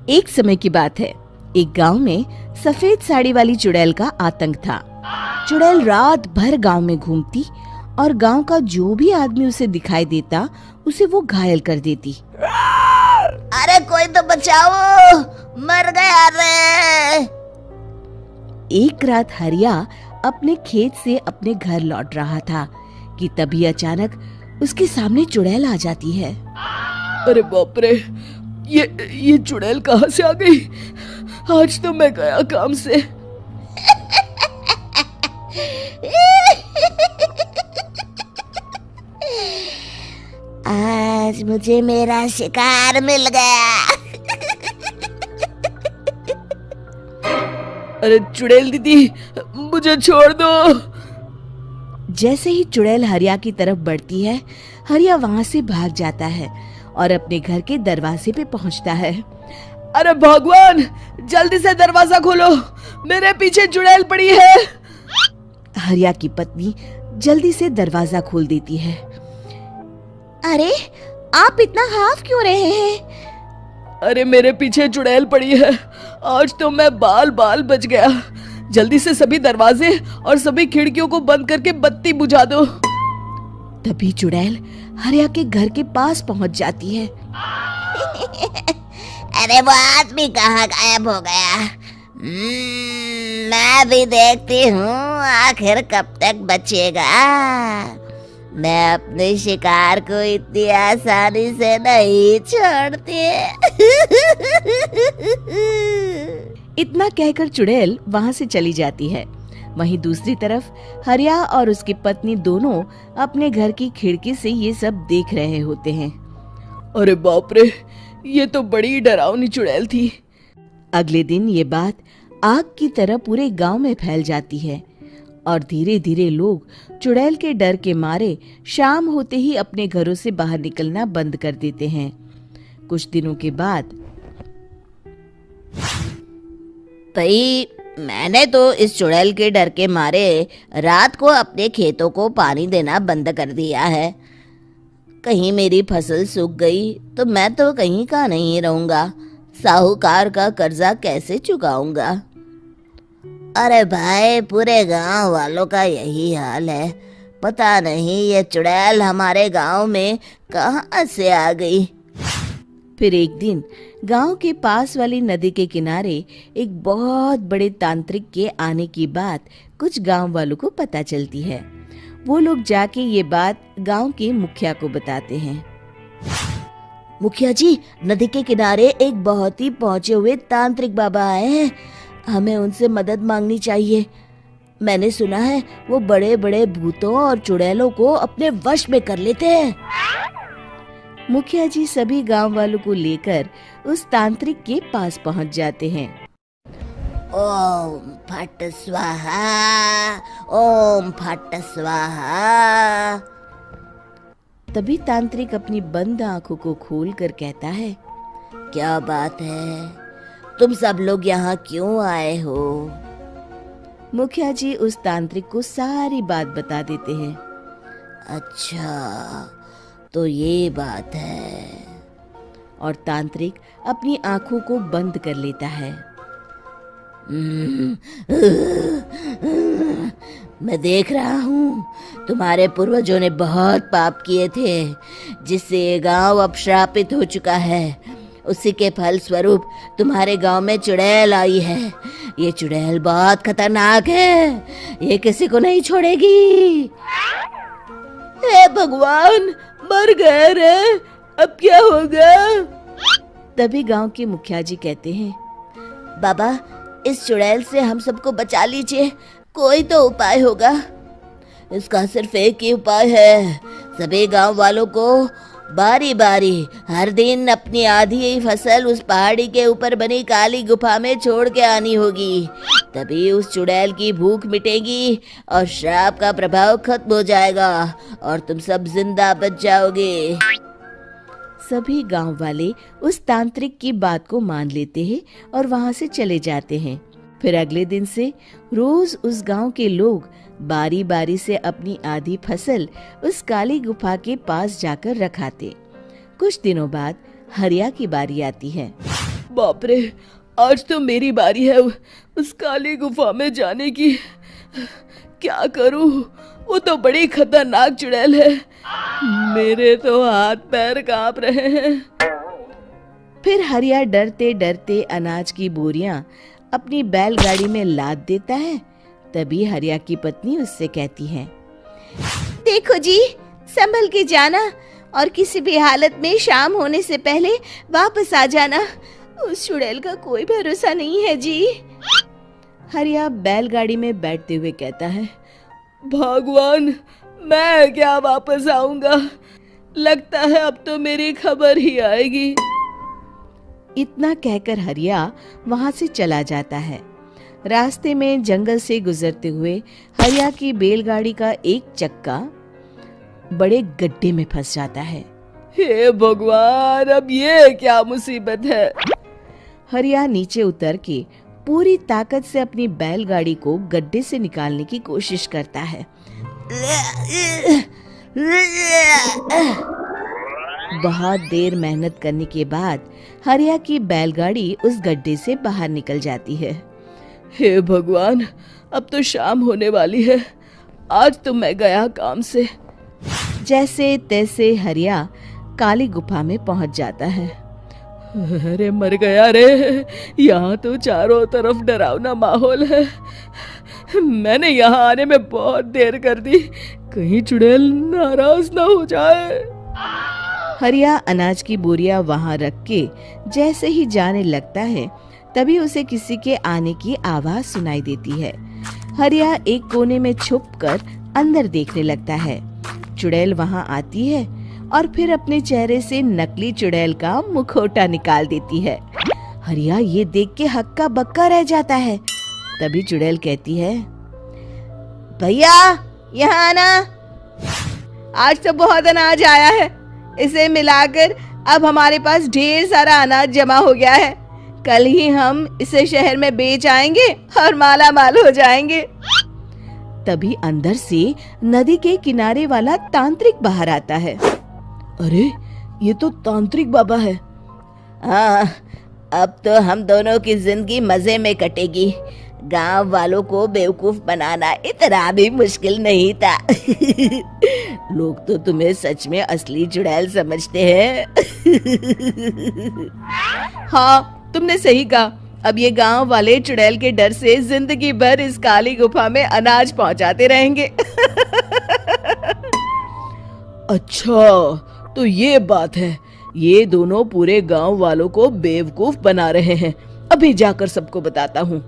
एक समय की बात है। एक गांव में सफेद साड़ी वाली चुड़ैल का आतंक था। चुड़ैल रात भर गांव में घूमती और गांव का जो भी आदमी उसे दिखाई देता उसे वो घायल कर देती। अरे कोई तो बचाओ, मर गया रे। एक रात हरिया अपने खेत से अपने घर लौट रहा था कि तभी अचानक उसके सामने चुड़ैल आ जाती है। अरे बाप रे, ये चुड़ैल कहाँ से आ गई? आज तो मैं गया काम से। आज मुझे मेरा शिकार मिल गया। अरे चुड़ैल दीदी, मुझे छोड़ दो। जैसे ही चुड़ैल हरिया की तरफ बढ़ती है, हरिया वहां से भाग जाता है और अपने घर के दरवाजे पे पहुंचता है। अरे भगवान, जल्दी से दरवाजा खोलो, मेरे पीछे चुड़ैल पड़ी है। हरिया की पत्नी जल्दी से दरवाजा खोल देती है। अरे आप इतना हाफ क्यों रहे हैं? अरे मेरे पीछे चुड़ैल पड़ी है, आज तो मैं बाल बाल बच गया। जल्दी से सभी दरवाजे और सभी खिड़कियों को बंद करके बत्ती बुझा दो। तभी चुड़ैल हरिया के घर के पास पहुंच जाती है। अरे वो आदमी कहाँ गायब हो गया? मैं भी देखती हूँ आखिर कब तक बचेगा। मैं अपने शिकार को इतनी आसानी से नहीं छोड़ती। इतना कहकर चुड़ैल वहां से चली जाती है। वहीं दूसरी तरफ हरिया और उसकी पत्नी दोनों अपने घर की खिड़की से ये सब देख रहे होते हैं। अरे बाप रे, ये तो बड़ी डरावनी चुड़ैल थी। अगले दिन ये बात आग की तरह पूरे गांव में फैल जाती है और धीरे धीरे लोग चुड़ैल के डर के मारे शाम होते ही अपने घरों से बाहर निकलना बंद कर देते हैं। कुछ दिनों के बाद भाई, मैंने तो इस चुड़ैल के डर के मारे रात को अपने खेतों को पानी देना बंद कर दिया है। कहीं मेरी फसल सूख गई तो मैं तो कहीं का नहीं रहूंगा। साहूकार का कर्जा कैसे चुकाऊंगा? अरे भाई, पूरे गांव वालों का यही हाल है। पता नहीं ये चुड़ैल हमारे गांव में कहां से आ गई। फिर एक दिन गांव के पास वाली नदी के किनारे एक बहुत बड़े तांत्रिक के आने की बात कुछ गांव वालों को पता चलती है। वो लोग जाके ये बात गांव के मुखिया को बताते हैं। मुखिया जी, नदी के किनारे एक बहुत ही पहुंचे हुए तांत्रिक बाबा आए हैं। हमें उनसे मदद मांगनी चाहिए। मैंने सुना है वो बड़े बड़े भूतों और चुड़ैलों को अपने वश में कर लेते हैं। मुखिया जी सभी गांव वालों को लेकर उस तांत्रिक के पास पहुंच जाते हैं। ओम फट स्वाहा, ओम फट स्वाहा। तभी तांत्रिक अपनी बंद आंखों को खोलकर कहता है, क्या बात है? तुम सब लोग यहाँ क्यों आए हो? मुखिया जी उस तांत्रिक को सारी बात बता देते हैं। अच्छा, तो ये बात है। और तांत्रिक अपनी आंखों को बंद कर लेता है। मैं देख रहा हूँ तुम्हारे पूर्वजों ने बहुत पाप किए थे, जिससे ये गांव अब श्रापित हो चुका है। उसी के फल स्वरूप तुम्हारे गांव में चुड़ैल आई है। ये चुड़ैल बहुत खतरनाक है, ये किसी को नहीं छोड़ेगी। हे भगवान, मर गए रे, अब क्या होगा? तभी गांव के मुखिया जी कहते हैं, बाबा, इस चुड़ैल से हम सबको बचा लीजिए। कोई तो उपाय होगा। इसका सिर्फ एक ही उपाय है। सभी गांव वालों को बारी बारी हर दिन अपनी आधी फसल उस पहाड़ी के ऊपर बनी काली गुफा में छोड़ के आनी होगी। तभी उस चुड़ैल की भूख मिटेगी और श्राप का प्रभाव खत्म हो जाएगा और तुम सब जिंदा बच जाओगे। सभी गांव वाले उस तांत्रिक की बात को मान लेते हैं और वहां से चले जाते हैं। फिर अगले दिन से रोज उस गांव के लोग बारी बारी से अपनी आधी फसल उस काली गुफा के पास जाकर रखाते। कुछ दिनों बाद हरिया की बारी आती है। बाप रे, आज तो मेरी बारी है उस काली गुफा में जाने की। क्या करूं, वो तो बड़ी खतरनाक चुड़ैल है। मेरे तो हाथ पैर कांप रहे हैं। फिर हरिया डरते डरते अनाज की बोरियां अपनी बैलगाड़ी में लाद देता है। तभी हरिया की पत्नी उससे कहती है, देखो जी, संभल के जाना और किसी भी हालत में शाम होने से पहले वापस आ जाना। उस चुड़ैल का कोई भरोसा नहीं है जी। हरिया बैलगाड़ी में बैठते हुए कहता है, भगवान, मैं क्या वापस आऊंगा? लगता है अब तो मेरी खबर ही आएगी। इतना कहकर हरिया वहां से चला जाता है। रास्ते में जंगल से गुजरते हुए हरिया की बैलगाड़ी का एक चक्का बड़े गड्ढे में फंस जाता है। हे भगवान, अब ये क्या मुसीबत है? हरिया नीचे उतर के पूरी ताकत से अपनी बैलगाड़ी को गड्ढे से निकालने की कोशिश करता है। बहुत देर मेहनत करने के बाद हरिया की बैलगाड़ी उस गड्ढे से बाहर निकल जाती है। हे भगवान, अब तो शाम होने वाली है। आज तो मैं गया काम से। जैसे तैसे हरिया काली गुफा में पहुंच जाता है। अरे मर गया रे, यहाँ तो चारों तरफ डरावना माहौल है। मैंने यहाँ आने में बहुत देर कर दी, कहीं चुड़ैल नाराज ना हो जाए। हरिया अनाज की बोरियां वहां रख के जैसे ही जाने लगता है, तभी उसे किसी के आने की आवाज सुनाई देती है। हरिया एक कोने में छुपकर अंदर देखने लगता है। चुड़ैल वहां आती है और फिर अपने चेहरे से नकली चुड़ैल का मुखौटा निकाल देती है। हरिया ये देख के हक्का बक्का रह जाता है। तभी चुड़ैल कहती है, भैया यहाँ आना, आज तो बहुत अनाज आया है। इसे मिलाकर अब हमारे पास ढेर सारा अनाज जमा हो गया है। कल ही हम इसे शहर में बेच आएंगे और माला माल हो जाएंगे। तभी अंदर से नदी के किनारे वाला तांत्रिक बाहर आता है। अरे, ये तो तांत्रिक बाबा है। हाँ, अब तो हम दोनों की जिंदगी मजे में कटेगी। गांव वालों को बेवकूफ बनाना इतना भी मुश्किल नहीं था। लोग तो तुम्हें सच में असली चुड़ैल समझते हैं। हाँ, तुमने सही कहा। अब ये गांव वाले चुड़ैल के डर से जिंदगी भर इस काली गुफा में अनाज पहुंचाते रहेंगे। अच्छा, तो ये बात है। ये दोनों पूरे गांव वालों को बेवकूफ बना रहे हैं। अभी जाकर सबको बताता हूँ।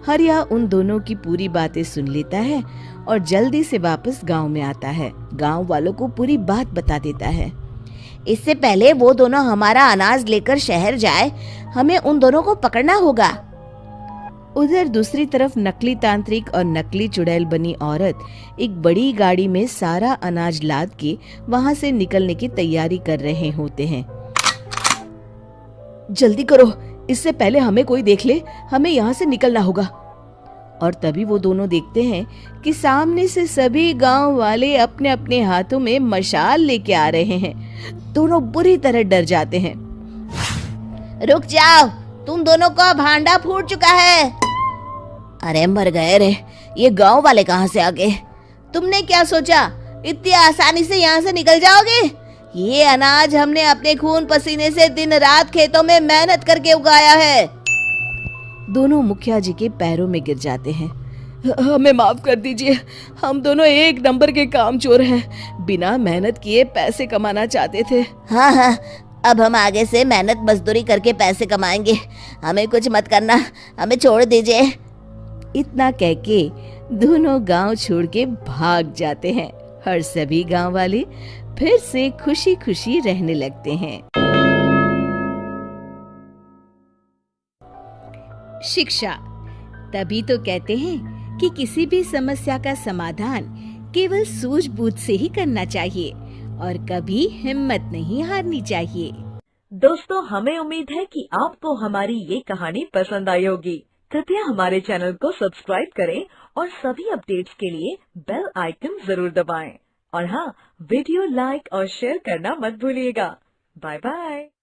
हरिया उन दोनों की पूरी बातें सुन लेता है और जल्दी से वापस गांव में आता है। गांव वालों को पूरी बात बता देता है। इससे पहले वो दोनों हमारा अनाज लेकर शहर जाए, हमें उन दोनों को पकड़ना होगा। उधर दूसरी तरफ नकली तांत्रिक और नकली चुड़ैल बनी औरत एक बड़ी गाड़ी में सारा अनाज लाद के वहां से निकलने की तैयारी कर रहे होते हैं। जल्दी करो, इससे पहले हमें कोई देख ले। हमें यहाँ से निकलना होगा। और तभी वो दोनों देखते हैं कि सामने से सभी गांव वाले अपने अपने हाथों में मशाल लेके आ रहे हैं। दोनों बुरी तरह डर जाते हैं। रुक जाओ, तुम दोनों का भांडा फूट चुका है। अरे मर गए रे, ये गांव वाले कहाँ से आ गए? तुमने क्या सोचा इतनी आसानी से यहाँ से निकल जाओगे? ये अनाज हमने अपने खून पसीने से दिन रात खेतों में मेहनत करके उगाया है। दोनों मुखिया जी के पैरों में गिर जाते हैं। हमें माफ कर दीजिए, हम दोनों एक नंबर के कामचोर हैं। बिना मेहनत किए पैसे कमाना चाहते थे। हाँ, अब हम आगे से मेहनत मजदूरी करके पैसे कमाएंगे। हमें कुछ मत करना, हमें छोड़ दीजिए। इतना कह के दोनों गांव छोड़ के भाग जाते हैं और सभी गांव वाले फिर से खुशी खुशी रहने लगते हैं। शिक्षा, तभी तो कहते हैं कि किसी भी समस्या का समाधान केवल सूझबूझ से ही करना चाहिए और कभी हिम्मत नहीं हारनी चाहिए। दोस्तों, हमें उम्मीद है कि आपको हमारी ये कहानी पसंद आई होगी। कृपया हमारे चैनल को सब्सक्राइब करें और सभी अपडेट्स के लिए बेल आइकन जरूर दबाएं। और हाँ, वीडियो लाइक और शेयर करना मत भूलिएगा। Bye bye.